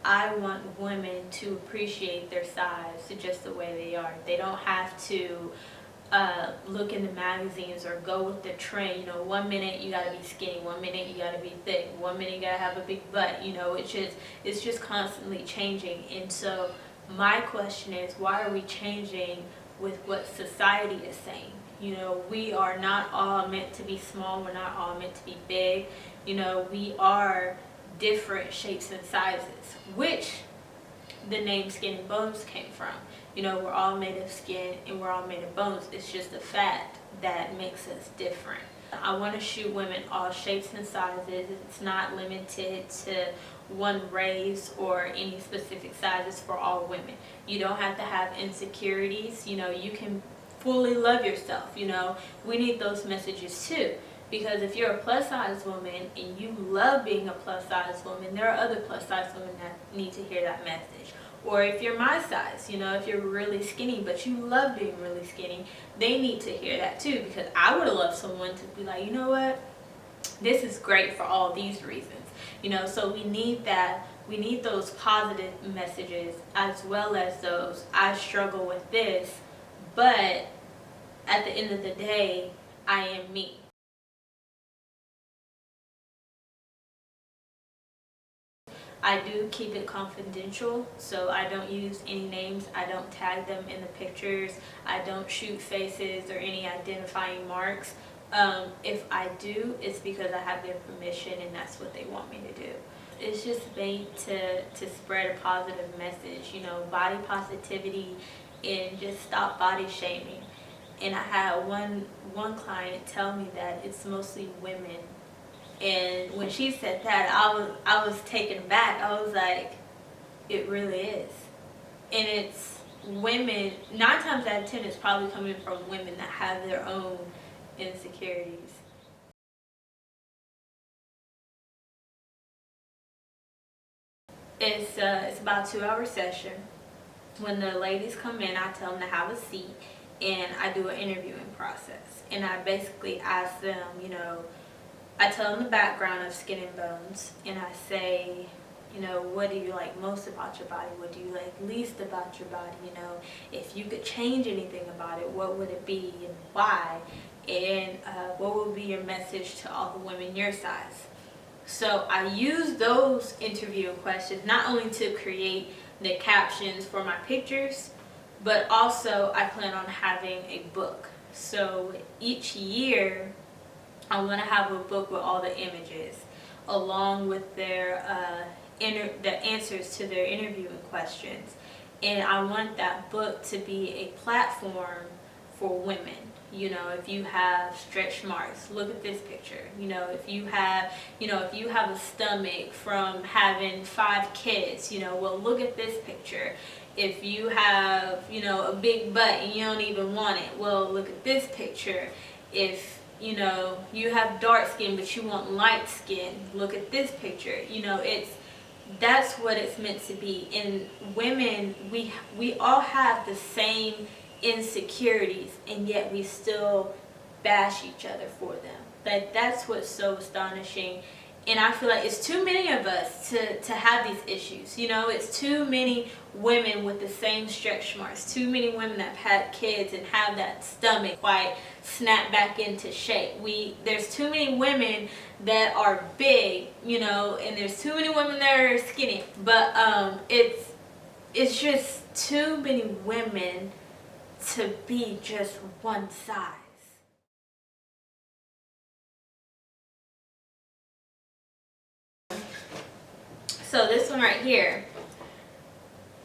I want women to appreciate their size just the way they are. They don't have to look in the magazines or go with the trend. You know, 1 minute you gotta be skinny, 1 minute you gotta be thick, 1 minute you gotta have a big butt. You know, it's just constantly changing. And so my question is, why are we changing with what society is saying? You know, we are not all meant to be small. We're not all meant to be big. You know, we are different shapes and sizes, which the name Skin and Bones came from. You know, we're all made of skin and we're all made of bones. It's just the fact that makes us different. I want to shoot women all shapes and sizes. It's not limited to one race or any specific sizes for all women. You don't have to have insecurities. You know, you can fully love yourself. You know, we need those messages too. Because if you're a plus size woman and you love being a plus size woman, there are other plus size women that need to hear that message. Or if you're my size, you know, if you're really skinny but you love being really skinny, they need to hear that too. Because I would love someone to be like, you know what, this is great for all these reasons. You know, so we need that. We need those positive messages as well as those, I struggle with this, but at the end of the day, I am me. I do keep it confidential, so I don't use any names. I don't tag them in the pictures. I don't shoot faces or any identifying marks. If I do, it's because I have their permission and that's what they want me to do. It's just made to spread a positive message, you know, body positivity and just stop body shaming. And I had one client tell me that it's mostly women. And when she said that, I was taken aback. I was like, it really is. And it's women, 9 times out of 10, it's probably coming from women that have their own insecurities. It's about a 2-hour session. When the ladies come in, I tell them to have a seat and I do an interviewing process. And I basically ask them, you know, I tell them the background of Skin and Bones, and I say, you know, what do you like most about your body? What do you like least about your body? You know, if you could change anything about it, what would it be and why? And what would be your message to all the women your size? So I use those interviewing questions not only to create the captions for my pictures, but also I plan on having a book. So each year, I want to have a book with all the images, along with their the answers to their interviewing questions. And I want that book to be a platform for women. You know, if you have stretch marks, look at this picture. You know, if you have a stomach from having 5 kids, you know, well, look at this picture. If you have, you know, a big butt and you don't even want it, well, look at this picture. If you know, you have dark skin but you want light skin, look at this picture. You know, that's what it's meant to be. And women, we all have the same insecurities and yet we still bash each other for them. Like, that's what's so astonishing. And I feel like it's too many of us to have these issues. You know, it's too many women with the same stretch marks, too many women that have had kids and have that stomach quite snap back into shape. There's too many women that are big, you know, and there's too many women that are skinny. But it's just too many women to be just one size. So this one right here,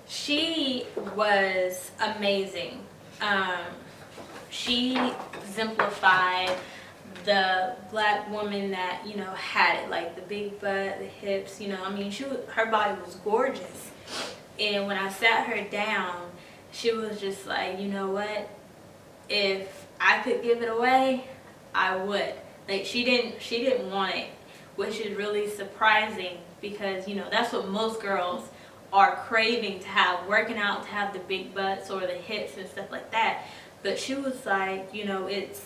she was amazing. She exemplified the black woman that, you know, had it, like the big butt, the hips, you know, I mean, her body was gorgeous. And when I sat her down, she was just like, you know what, if I could give it away, I would. Like, she didn't want it, which is really surprising because, you know, that's what most girls are craving to have, working out, to have the big butts or the hips and stuff like that. But she was like, you know, it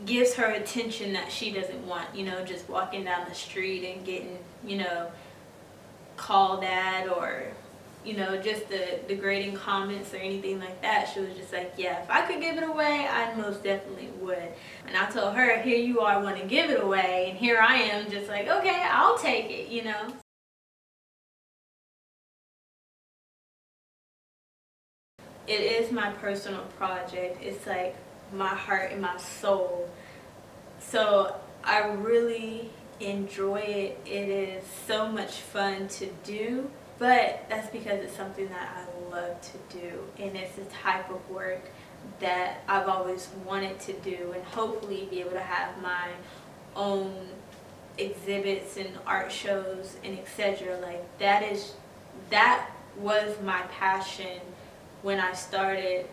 gives her attention that she doesn't want, you know, just walking down the street and getting, you know, called at or, you know, just the degrading comments or anything like that. She was just like, yeah, if I could give it away, I most definitely would. And I told her, here you are want to give it away, and here I am just like, okay, I'll take it, you know. It is my personal project. It's like my heart and my soul. So I really enjoy it. It is so much fun to do, but that's because it's something that I love to do, and it's the type of work that I've always wanted to do, and hopefully be able to have my own exhibits and art shows and etc. Like that was my passion when I started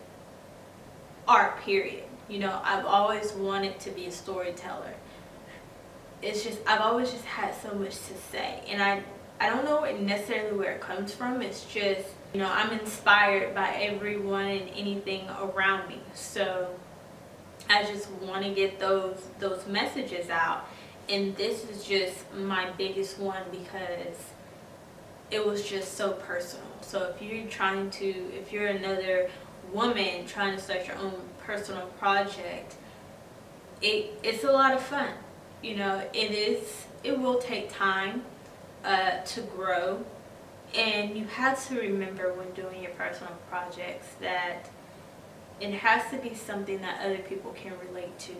art, period. You know, I've always wanted to be a storyteller. It's just, I've always just had so much to say, and I don't know necessarily where it comes from. It's just, you know, I'm inspired by everyone and anything around me. So I just want to get those messages out, and this is just my biggest one because it was just so personal. So if you're another woman trying to start your own personal project, it's a lot of fun. You know, it will take time to grow, and you have to remember when doing your personal projects that it has to be something that other people can relate to.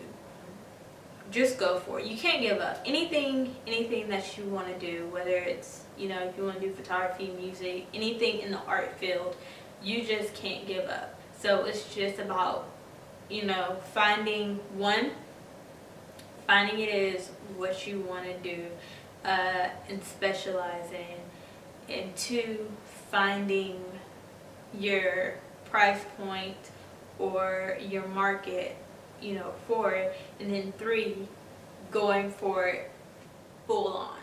Just go for it. You can't give up. Anything that you want to do, whether it's, you know, if you want to do photography, music, anything in the art field, you just can't give up. So it's just about, you know, finding it is what you want to do and specialize in, and two, finding your price point or your market, you know, for it, and then three, going for it full on.